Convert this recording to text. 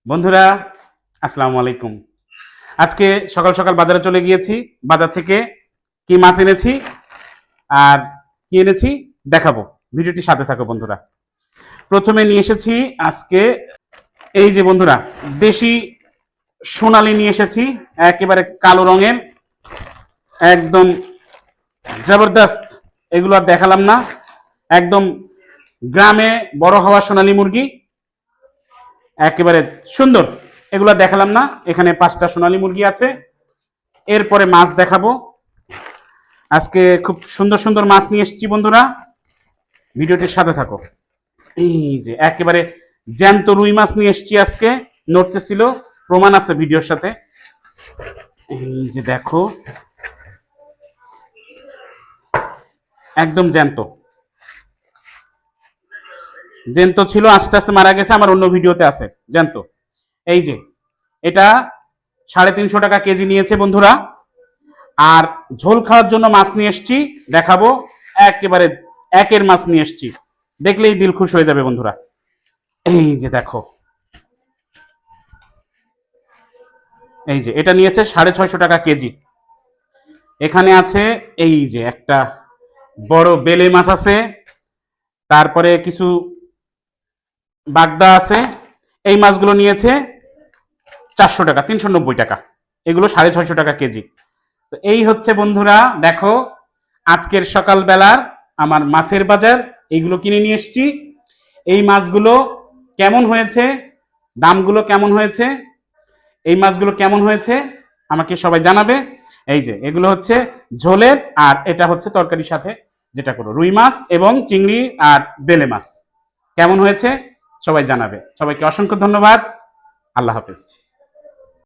বন্ধুরা, আসসালামু আলাইকুম। আজকে সকাল সকাল বাজারে চলে গিয়েছি। বাজার থেকে কি মাছ এনেছি আর কি এনেছি দেখাবো। ভিডিওটি সাথে থাকো বন্ধুরা। প্রথমে নিয়ে এসেছি আজকে এই যে বন্ধুরা, দেশি সোনালি নিয়ে এসেছি, একেবারে কালো রঙের, একদম জবরদস্ত। এগুলো আর দেখালাম না, একদম গ্রামে বড় হওয়া সোনালী মুরগি, একেবারে সুন্দর। এগুলো দেখালাম না, এখানে 5টা সোনালী মুরগি আছে। এরপরে মাছ দেখাবো। আজকে খুব সুন্দর সুন্দর মাছ নিয়ে এসেছি বন্ধুরা, ভিডিওটির সাথে থাকো। এই যে একেবারে জ্যান্ত রুই মাছ নিয়ে এসেছি আজকে, নড়তেছিল, প্রমাণ আছে ভিডিওর সাথে। এই যে দেখো, একদম জ্যান্ত জ্যান্ত ছিল, আস্তে আস্তে মারা গেছে, আমার অন্য ভিডিওতে আছে জ্যান্ত। এই যে এটা 350 টাকা কেজি নিয়েছে বন্ধুরা। আর ঝোল খাওয়ার জন্য মাছ নিয়ে এসছি, দেখাবো। একেবারে একের মাছ নিয়ে এসছি, দেখলেই দিল খুশ হয়ে যাবে বন্ধুরা। এই যে দেখো, এই যে এটা নিয়েছে 650 টাকা কেজি। এখানে আছে এই যে একটা বড় বেলে মাছ আছে, তারপরে কিছু বাগদা আছে। এই মাছগুলো নিয়েছে 400 টাকা, 390 টাকা। এগুলো 650 টাকা কেজি। তো এই হচ্ছে বন্ধুরা, দেখো আজকের সকালবেলার আমার মাছের বাজার। এইগুলো কিনে নিয়ে এসছি। এই মাছগুলো কেমন হয়েছে, দামগুলো কেমন হয়েছে, এই মাছগুলো কেমন হয়েছে আমাকে সবাই জানাবে। এই যে এগুলো হচ্ছে ঝোলের, আর এটা হচ্ছে তরকারির সাথে যেটা করো, রুই মাছ এবং চিংড়ি আর বেলে মাছ। কেমন হয়েছে সবাই জানাবে। সবাইকে অসংখ্য ধন্যবাদ। আল্লাহ হাফেজ।